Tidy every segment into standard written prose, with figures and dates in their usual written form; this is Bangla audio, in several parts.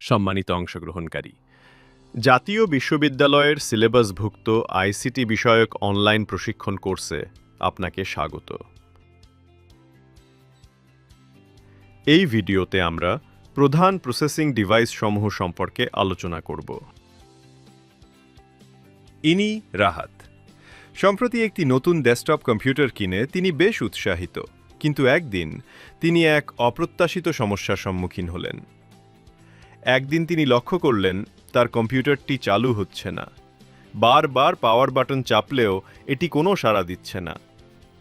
সম্মানিত অংশগ্রহণকারী, জাতীয় বিশ্ববিদ্যালয়ের সিলেবাসভুক্ত আইসিটি বিষয়ক অনলাইন প্রশিক্ষণ কোর্সে আপনাকে স্বাগত। এই ভিডিওতে আমরা প্রধান প্রসেসিং ডিভাইস সমূহ সম্পর্কে আলোচনা করব। ইনি রাহাত। সম্প্রতি একটি নতুন ডেস্কটপ কম্পিউটার কিনে তিনি বেশ উৎসাহিত, কিন্তু একদিন তিনি এক অপ্রত্যাশিত সমস্যার সম্মুখীন হলেন। একদিন তিনি লক্ষ্য করলেন তার কম্পিউটারটি চালু হচ্ছে না। বারবার পাওয়ার বাটন চাপলেও এটি কোনো সাড়া দিচ্ছে না।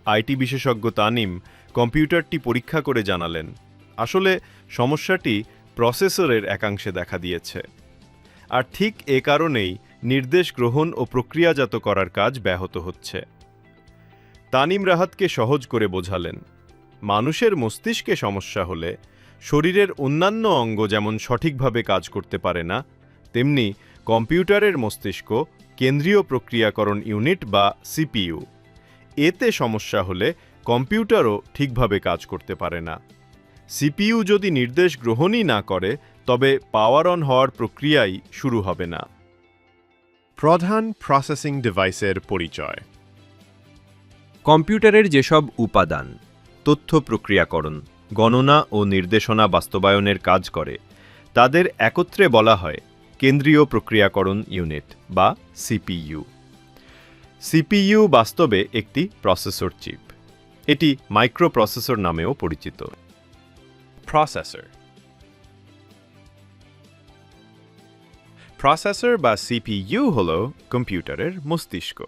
আইটি বিশেষজ্ঞ তানিম কম্পিউটারটি পরীক্ষা করে জানালেন, আসলে সমস্যাটি প্রসেসরের একাংশে দেখা দিয়েছে। আর ঠিক এ কারণেই নির্দেশ গ্রহণ ও প্রক্রিয়াজাত করার কাজ ব্যাহত হচ্ছে। তানিম রাহাতকে সহজ করে বোঝালেন, মানুষের মস্তিষ্কে সমস্যা হলে শরীরের অন্যান্য অঙ্গ যেমন সঠিকভাবে কাজ করতে পারে না, তেমনি কম্পিউটারের মস্তিষ্ক, কেন্দ্রীয় প্রক্রিয়াকরণ ইউনিট বা সিপিইউ, এতে সমস্যা হলে কম্পিউটারও ঠিকভাবে কাজ করতে পারে না। সিপিইউ যদি নির্দেশ গ্রহণই না করে, তবে পাওয়ার অন হওয়ার প্রক্রিয়াই শুরু হবে না। প্রধান প্রসেসিং ডিভাইসের পরিচয়। কম্পিউটারের যেসব উপাদান তথ্য প্রক্রিয়াকরণ, গণনা ও নির্দেশনা বাস্তবায়নের কাজ করে, তাদের একত্রে বলা হয় কেন্দ্রীয় প্রক্রিয়াকরণ ইউনিট বা সিপিইউ। সিপিইউ বাস্তবে একটি প্রসেসর চিপ। এটি মাইক্রোপ্রসেসর নামেও পরিচিত। প্রসেসর বা সিপিইউ হল কম্পিউটারের মস্তিষ্ক।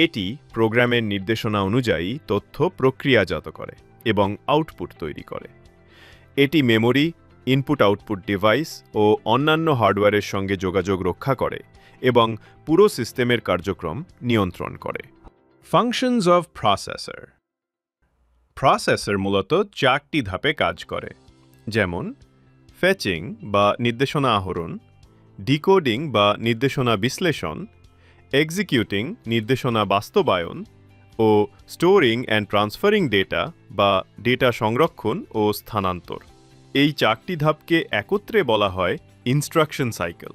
এটি প্রোগ্রামের নির্দেশনা অনুযায়ী তথ্য প্রক্রিয়াজাত করে এবং আউটপুট তৈরি করে। এটি মেমরি, ইনপুট আউটপুট ডিভাইস ও অন্যান্য হার্ডওয়্যারের সঙ্গে যোগাযোগ রক্ষা করে এবং পুরো সিস্টেমের কার্যক্রম নিয়ন্ত্রণ করে। Functions of processor. প্রসেসর মূলত 4টি ধাপে কাজ করে, যেমন ফেচিং বা নির্দেশনা আহরণ, ডিকোডিং বা নির্দেশনা বিশ্লেষণ, এক্সিকিউটিং নির্দেশনা বাস্তবায়ন ও স্টোরিং অ্যান্ড ট্রান্সফারিং ডেটা বা ডেটা সংরক্ষণ ও স্থানান্তর। এই 4টি ধাপকে একত্রে বলা হয় ইনস্ট্রাকশন সাইকেল।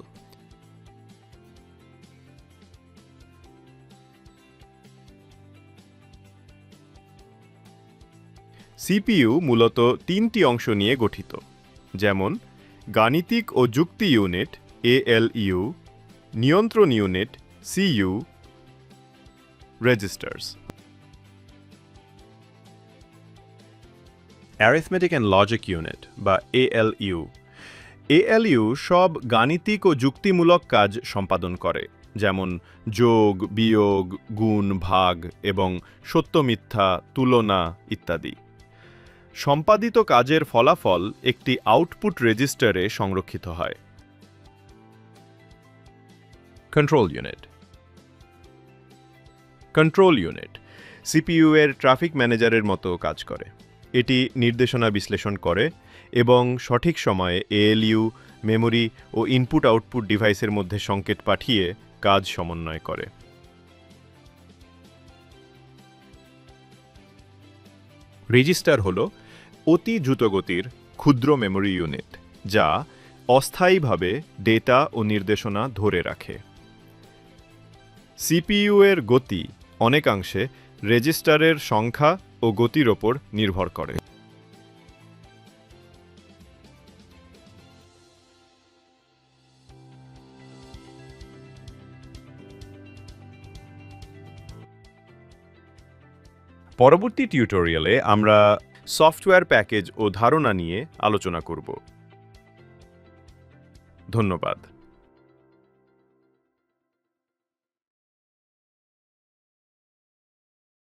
সিপিইউ মূলত 3টি অংশ নিয়ে গঠিত, যেমন গাণিতিক ও যুক্তি ইউনিট এএলইউ, নিয়ন্ত্রণ unit CU, registers. Arithmetic and logic unit বা এএলইউ। এএলইউ সব গাণিতিক ও যুক্তিমূলক কাজ সম্পাদন করে, যেমন যোগ, বিয়োগ, গুণ, ভাগ এবং সত্য মিথ্যা, তুলনা ইত্যাদি। সম্পাদিত কাজের ফলাফল একটি আউটপুট রেজিস্টারে সংরক্ষিত হয়। Control unit. Control unit CPU এর ট্রাফিক ম্যানেজারের মতো কাজ করে। এটি নির্দেশনা বিশ্লেষণ করে এবং সঠিক সময়ে এএলইউ, মেমরি ও ইনপুট আউটপুট ডিভাইসের মধ্যে সংকেত পাঠিয়ে কাজ সমন্বয় করে। রেজিস্টার হল অতি দ্রুতগতির ক্ষুদ্র মেমরি ইউনিট, যা অস্থায়ীভাবে ডেটা ও নির্দেশনা ধরে রাখে। সিপিইউ এর গতি অনেকাংশে রেজিস্টারের সংখ্যা ও গতির ওপর নির্ভর করে। পরবর্তী টিউটোরিয়ালে আমরা সফটওয়্যার প্যাকেজ ও ধারণা নিয়ে আলোচনা করব। ধন্যবাদ।